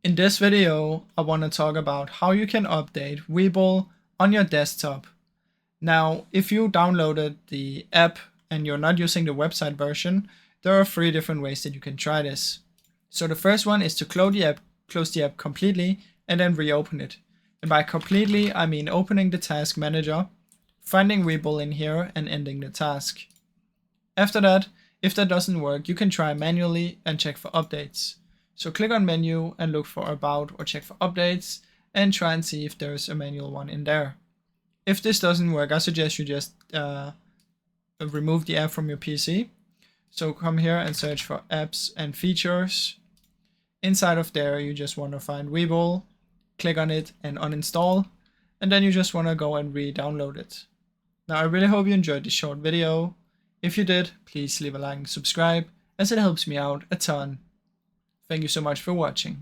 In this video, I want to talk about how you can update Webull on your desktop. Now, if you downloaded the app and you're not using the website version, there are 3 different ways that you can try this. So the first one is to close the app completely and then reopen it. And by completely, I mean opening the task manager, finding Webull in here and ending the task. After that, if that doesn't work, you can try manually and check for updates. So click on menu and look for about or check for updates and try and see if there's a manual one in there. If this doesn't work, I suggest you just remove the app from your PC. So come here and search for apps and features. Inside of there, you just want to find Webull, click on it and uninstall, and then you just want to go and re-download it. Now I really hope you enjoyed this short video. If you did, please leave a like and subscribe, as it helps me out a ton. Thank you so much for watching.